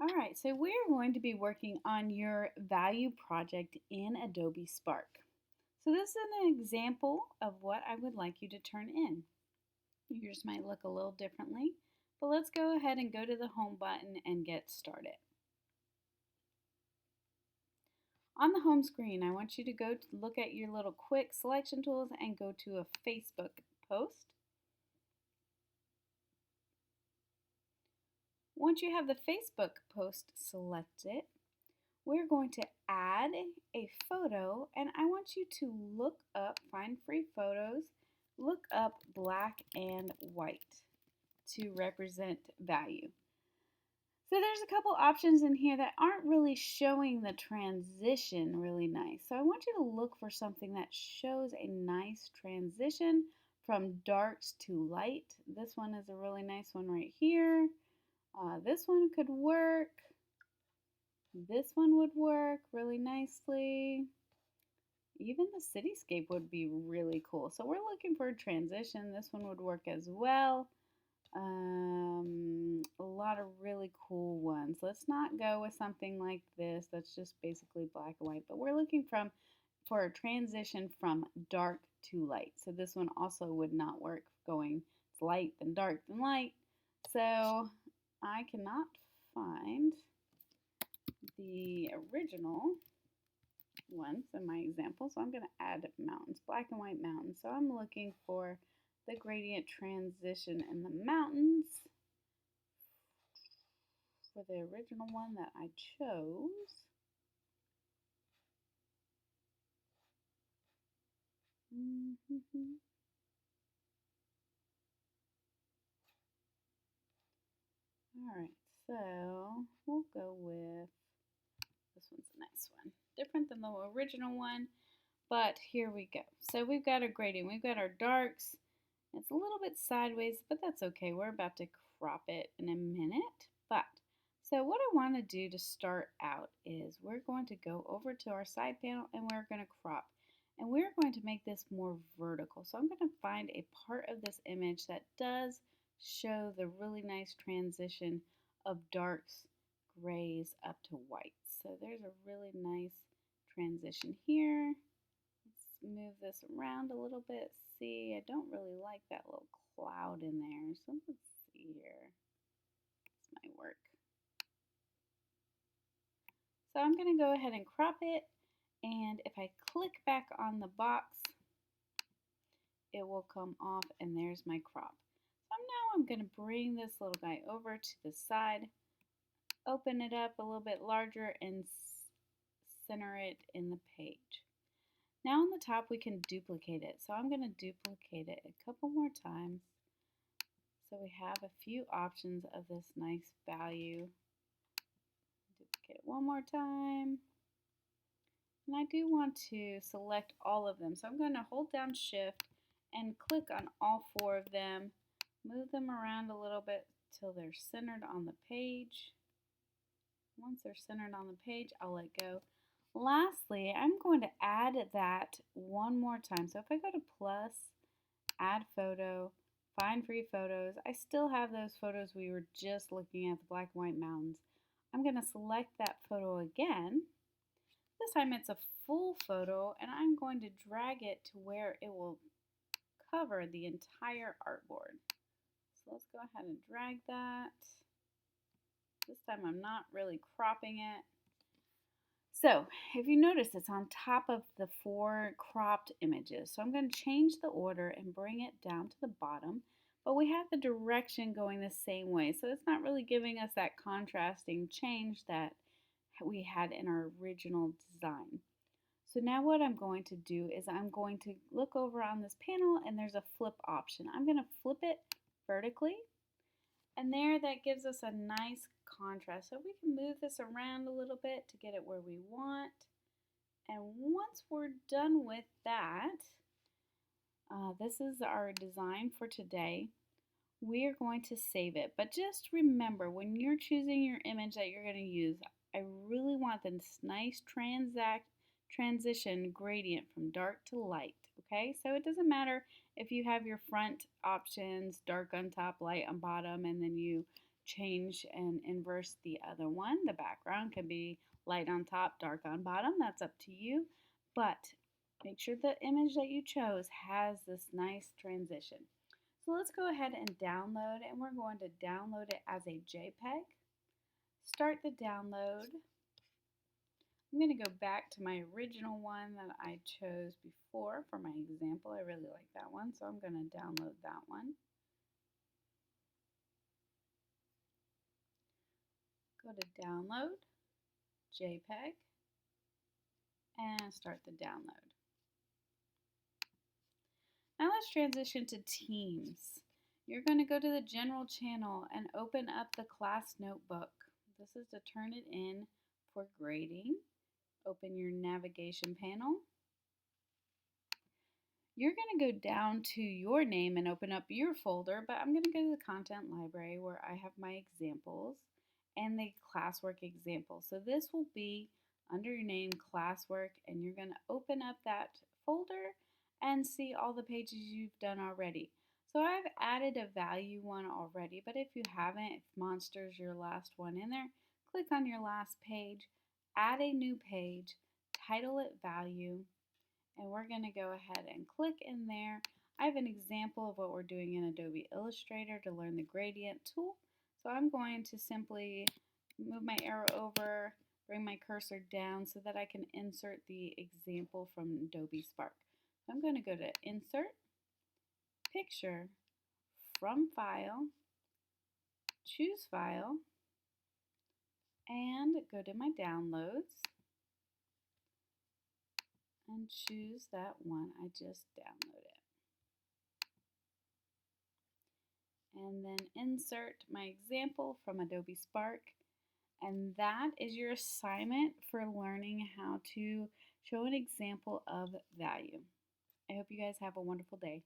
All right, so we're going to be working on your value project in Adobe Spark. So this is an example of what I would like you to turn in. Yours might look a little differently, but let's go ahead and go to the home button and get started. On the home screen, I want you to go to look at your little quick selection tools and go to a Facebook post. Once you have the Facebook post selected, we're going to add a photo, and I want you to look up, find free photos, look up black and white to represent value. So there's a couple options in here that aren't really showing the transition really nice. So I want you to look for something that shows a nice transition from darks to light. This one is a really nice one right here. This one could work. This one would work really nicely. Even the cityscape would be really cool. So we're looking for a transition. This one would work as well. A lot of really cool ones. Let's not go with something like this. That's just basically black and white. But we're looking for a transition from dark to light. So this one also would not work going light then dark then light. So I cannot find the original ones in my example, so I'm going to add mountains, black and white mountains. So I'm looking for the gradient transition in the mountains for the original one that I chose. All right, so we'll go with this one's a nice one. Different than the original one, but here we go. So we've got our gradient. We've got our darks. It's a little bit sideways, but that's okay. We're about to crop it in a minute. So what I want to do to start out is we're going to go over to our side panel and we're going to crop. And we're going to make this more vertical. So I'm going to find a part of this image that does show the really nice transition of darks, grays up to whites. So there's a really nice transition here. Let's move this around a little bit. See, I don't really like that little cloud in there. So let's see here. This might work. So I'm going to go ahead and crop it. And if I click back on the box, it will come off and there's my crop. So now I'm going to bring this little guy over to the side, open it up a little bit larger and center it in the page. Now on the top we can duplicate it. So I'm going to duplicate it a couple more times. So we have a few options of this nice value. Duplicate it one more time. And I do want to select all of them. So I'm going to hold down Shift and click on all four of them. Move them around a little bit till they're centered on the page. Once they're centered on the page, I'll let go. Lastly, I'm going to add that one more time. So if I go to plus, add photo, find free photos, I still have those photos we were just looking at, the black and white mountains. I'm going to select that photo again. This time it's a full photo and I'm going to drag it to where it will cover the entire artboard. So let's go ahead and drag that. This time I'm not really cropping it. So if you notice, it's on top of the four cropped images. So I'm going to change the order and bring it down to the bottom. But we have the direction going the same way. So it's not really giving us that contrasting change that we had in our original design. So now what I'm going to do is I'm going to look over on this panel and there's a flip option. I'm going to flip it vertically. And there, that gives us a nice contrast. So we can move this around a little bit to get it where we want. And once we're done with that, this is our design for today. We are going to save it. But just remember, when you're choosing your image that you're going to use, I really want this nice transition gradient from dark to light. Okay, so it doesn't matter if you have your front options, dark on top, light on bottom, and then you change and inverse the other one. The background can be light on top, dark on bottom. That's up to you. But make sure the image that you chose has this nice transition. So let's go ahead and download, and we're going to download it as a JPEG. Start the download. I'm going to go back to my original one that I chose before for my example. I really like that one, so I'm going to download that one. Go to download, JPEG, and start the download. Now let's transition to Teams. You're going to go to the General channel and open up the class notebook. This is to turn it in for grading. Open your navigation panel. You're going to go down to your name and open up your folder, but I'm going to go to the content library where I have my examples and the classwork example. So this will be under your name, classwork, and you're going to open up that folder and see all the pages you've done already. So I've added a value one already, but if you haven't, if monster's your last one in there, click on your last page, add a new page, title it value, and we're going to go ahead and click in there. I have an example of what we're doing in Adobe Illustrator to learn the gradient tool. So I'm going to simply move my arrow over, bring my cursor down so that I can insert the example from Adobe Spark. So I'm going to go to Insert, Picture, from File, choose File, and go to my Downloads and choose that one I just downloaded. And then insert my example from Adobe Spark. And that is your assignment for learning how to show an example of value. I hope you guys have a wonderful day.